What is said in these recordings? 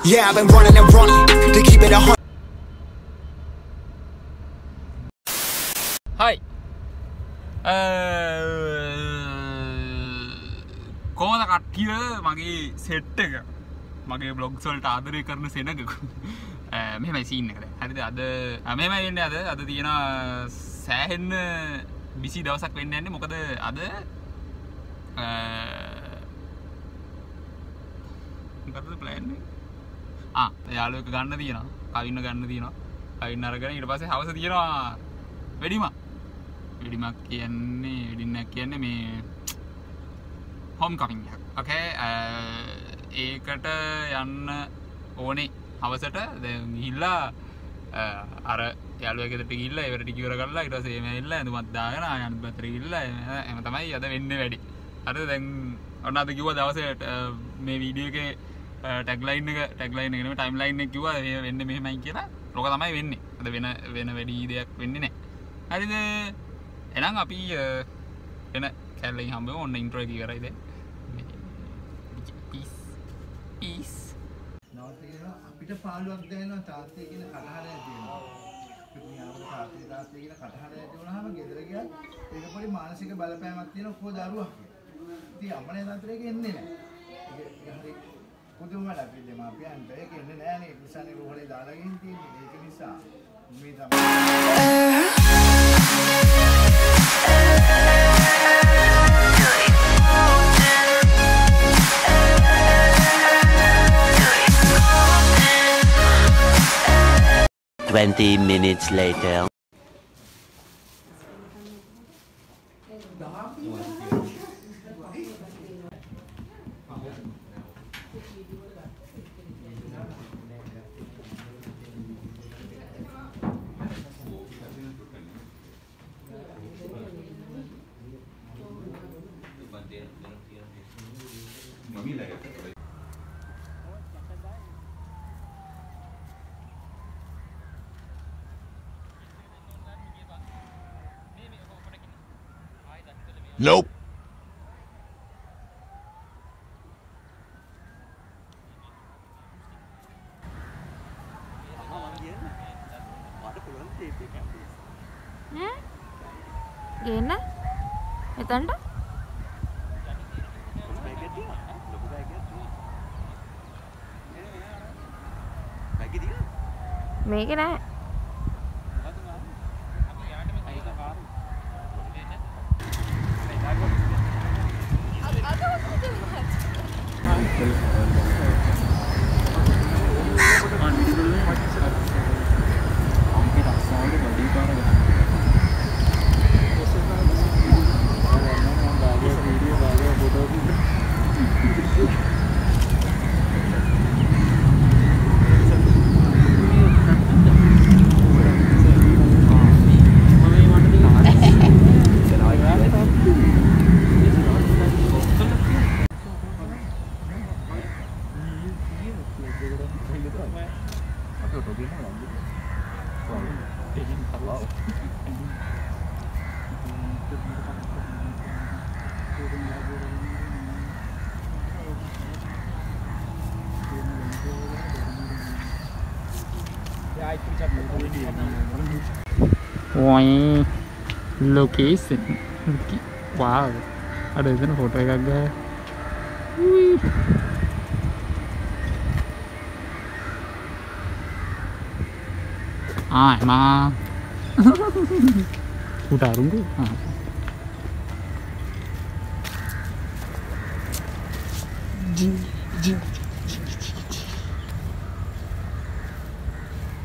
Yeah, I've been running and running to keep it 100. Hi. කොහොමද කට්ටිය මගේ set එක මගේ බ්ලොග්ස් වලට ආදරය කරන සෙනග මෙහෙමයි සීන් එක දැන් හරිද අද මෙහෙමයි වෙන්නේ අද තියෙන සෑහෙන්න බිසි දවසක් වෙන්න යන්නේ මොකද අද මොකද ප්ලෑන් එක යාළුවෙක් ගන්න තියෙනවා කවින්න ගන්න තියෙනවා කවින්න අරගෙන ඊට පස්සේ හවස තියෙනවා වෙඩිමක් කියන්නේ වෙඩින්නක් කියන්නේ මේ හෝම් කමින් එකක් ඕකේ ඒකට යන්න ඕනේ හවසට දැන් ගිහිල්ලා අර යාළුවා ගෙදරට ගිහිල්ලා ඒවට ටික ඉවර කරලා ඊට පස්සේ එමෙ ඇවිල්ලා එඳුමත් දාගෙන ආයන් පැත්තට ගිහිල්ලා එම තමයි අද වෙන්නේ වැඩි හරිද දැන් ඔන්න අද කිව්වා දවසේ මේ වීඩියෝ එකේ ටැග්ලයින් එක නෙමෙයි ටයිම්ලයින් එක කිව්වා වෙන්නේ මෙහෙමයි කියලා ලෝක තමයි වෙන්නේ අද වෙන වැඩි දෙයක් වෙන්නේ නැහැ හරිද එහෙනම් අපි වෙන කැලේ හම්බෙමු ඔන්න ඉන්ට්‍රෝ එක ඉවරයි දැන් peace අපිට පාළුවක් දැනෙනවා තාත්තේ කියන කටහඬ තියෙනවා. ඉතින් යාළුවෝ තාත්තේ කියන කටහඬ ඇති වුණාම ගෙදර ගියත් ඒක පොඩි මානසික බලපෑමක් තියෙන ඔක්කොම දරුවා. ඉතින් අම්මනේ තාත්තේ ඒක එන්නේ නැහැ. ඒක හරි පුදුම වැඩක් දෙමාපියන්ට ඒක එන්නේ නැහැ නේ. ඉස්සන්නේ රෝහලේ දාලා ගින් තියෙන්නේ. ඒක නිසා මේ තමයි 20 minutes later. Nope. Gena? Etanda? Make it out. Wow, location. Wow, ada itu foto kagak. Emang. Udah runggu.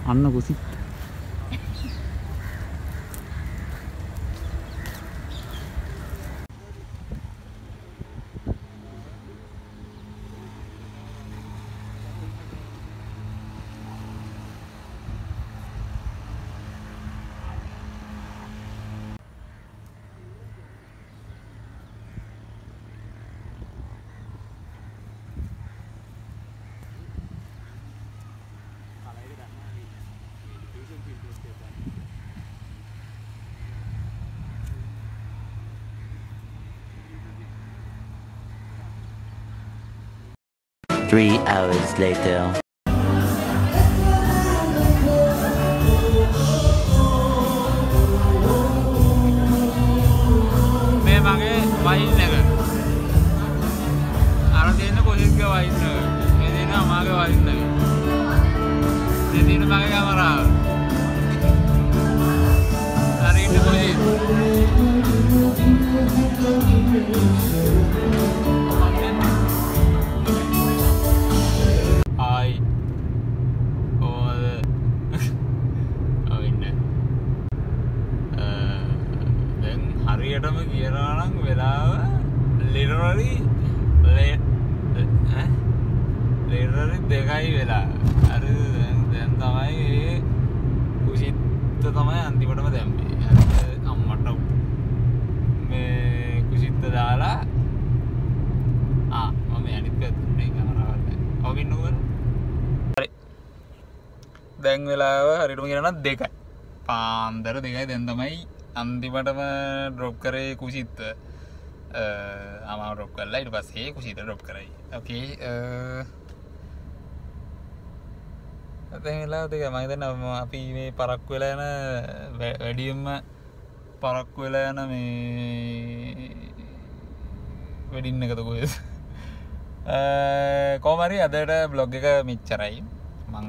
Anna gue sih. 3 hours later. මේ මගේ වයින් එක. අර තියෙන කොහෙන්ගේ වයින් එක. මේ තියෙන අමාගේ වයින් එක. මේ තියෙන මගේ කැමරාව. හරියට කොහෙද? ආයි ඕද ඔන්න දැන් හරියටම කියනවා නම් වෙලාව literally දෙකයි වෙලා හරි දැන් තමයි කුසිත තමයි අන්තිමටම දැම්මේ අම්මට මේ කුසිත දාලා මම අනිත් පැත්තට මේ කැමරාව ඔබින් නුවර හරි දැන් වෙලාව හරියටම කියනවා නම් 2යි පාන්දර 2යි දැන් තමයි අන්තිමටම ඩ්‍රොප් කරේ කුසිත අමාව ඩ්‍රොප් කරලා ඊට පස්සේ කුසිත ඩ්‍රොප් කරයි ඕකේ දැන් වෙලාව 2යි මම හිතන්නේ අපි මේ පරක්කු වෙලා යන වැඩියෙන්ම පරක්කු වෙලා යන මේ වෙඩින් එකද කොහෙද කොහමරි අදට බ්ලොග් එක මෙච්චරයි මං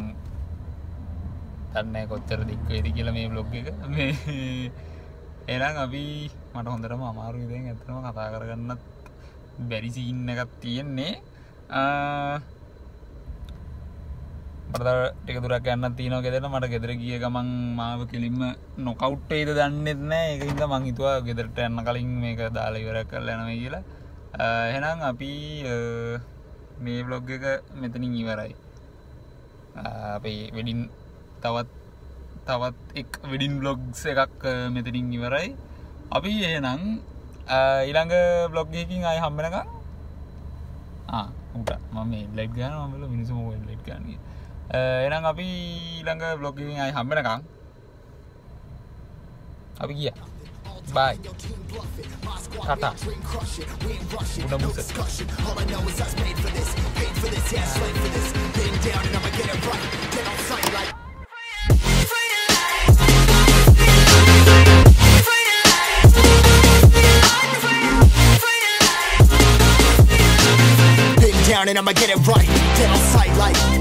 දන්නේ කොච්චර දික් වේද කියලා මේ බ්ලොග් එක මේ එහෙනම් අපි මට හොඳටම අමාරුයි දැන් ඇත්තටම කතා කරගන්නත් බැරි සීන් එකක් තියෙන්නේ මට ටික දුරක් යන්නත් තියෙනවා ගෙදර මට ගෙදර ගිය ගමන් මාව කෙලින්ම නොකවුට් වෙයිද දන්නෙත් නැහැ ඒක හින්දා මං හිතුවා ගෙදරට යන්න කලින් මේක දාලා ඉවරයක් කරලා යනවා කියලා එහෙනම් අපි මේ vlog එක මෙතනින් ඉවරයි. අපි වෙඩින් තවත් එක් වෙඩින් vlogs එකක් මෙතනින් ඉවරයි. අපි එහෙනම් ඊළඟ vlog එකකින් ආයෙ හම්බ වෙනකම් උට මම මේ ලයිට් ගන්නවා මම බල මිනිස්සු මොකද ලයිට් ගන්න එහෙනම් අපි ඊළඟ vlog එකකින් ආයෙ හම්බ වෙනකම් අපි ගියා. Bye. Tata. Una música. All I know is I was made for this, yeah, slave for this. Been down and I'ma get it right. Get on sight like. Been down and I'ma get it right. Get on sight like.